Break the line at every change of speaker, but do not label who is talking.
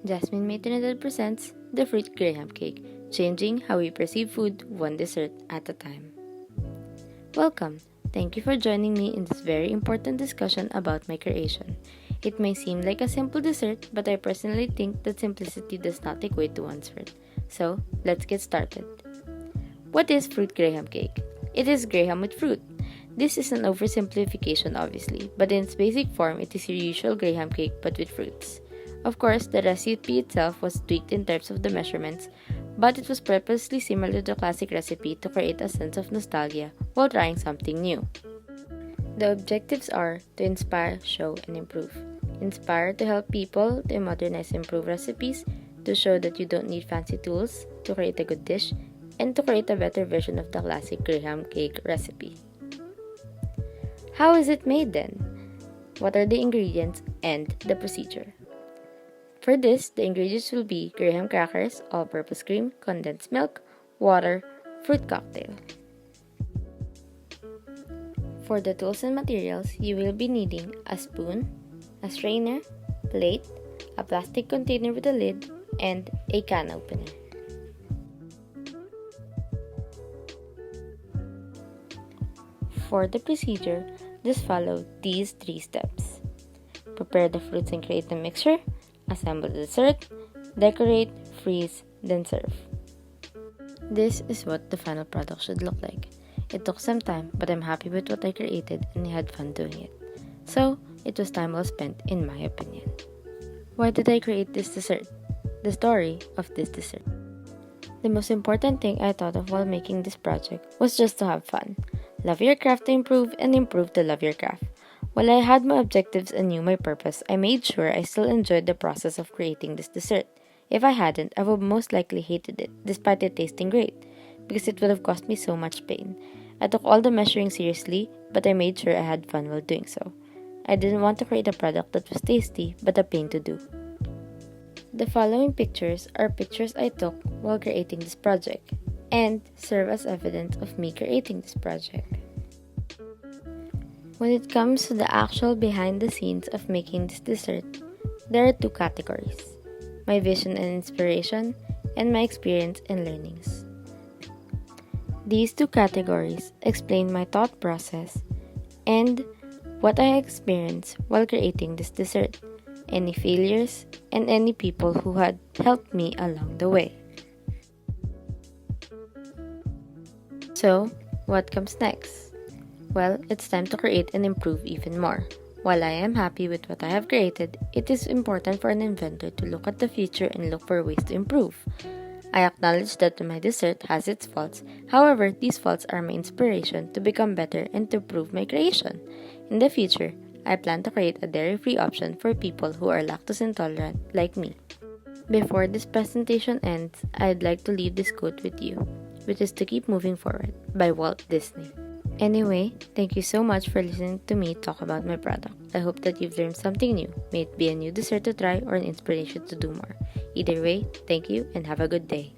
Jasmine May Trinidad presents the Fruit Graham Cake, changing how we perceive food one dessert at a time. Welcome! Thank you for joining me in this very important discussion about my creation. It may seem like a simple dessert, but I personally think that simplicity does not equate to one's worth. So, let's get started. What is Fruit Graham Cake? It is Graham with fruit. This is an oversimplification obviously, but in its basic form, it is your usual Graham cake but with fruits. Of course, the recipe itself was tweaked in terms of the measurements, but it was purposely similar to the classic recipe to create a sense of nostalgia while trying something new. The objectives are to inspire, show, and improve. Inspire to help people to modernize and improve recipes, to show that you don't need fancy tools to create a good dish, and to create a better version of the classic Graham cake recipe. How is it made then? What are the ingredients and the procedure? For this, the ingredients will be Graham crackers, all-purpose cream, condensed milk, water, fruit cocktail. For the tools and materials, you will be needing a spoon, a strainer, plate, a plastic container with a lid, and a can opener. For the procedure, just follow these 3 steps. Prepare the fruits and create the mixture. Assemble the dessert, decorate, freeze, then serve. This is what the final product should look like. It took some time, but I'm happy with what I created and I had fun doing it. So, it was time well spent in my opinion. Why did I create this dessert? The story of this dessert. The most important thing I thought of while making this project was just to have fun. Love your craft to improve and improve to love your craft. While I had my objectives and knew my purpose, I made sure I still enjoyed the process of creating this dessert. If I hadn't, I would most likely hated it, despite it tasting great, because it would have caused me so much pain. I took all the measuring seriously, but I made sure I had fun while doing so. I didn't want to create a product that was tasty, but a pain to do. The following pictures are pictures I took while creating this project, and serve as evidence of me creating this project. When it comes to the actual behind the scenes of making this dessert, there are 2 categories: my vision and inspiration, and my experience and learnings. These 2 categories explain my thought process and what I experienced while creating this dessert, any failures, and any people who had helped me along the way. So, what comes next? Well, it's time to create and improve even more. While I am happy with what I have created, it is important for an inventor to look at the future and look for ways to improve. I acknowledge that my dessert has its faults, however, these faults are my inspiration to become better and to improve my creation. In the future, I plan to create a dairy-free option for people who are lactose intolerant like me. Before this presentation ends, I'd like to leave this quote with you, which is to keep moving forward by Walt Disney. Anyway, thank you so much for listening to me talk about my product. I hope that you've learned something new, may it be a new dessert to try or an inspiration to do more. Either way, thank you and have a good day.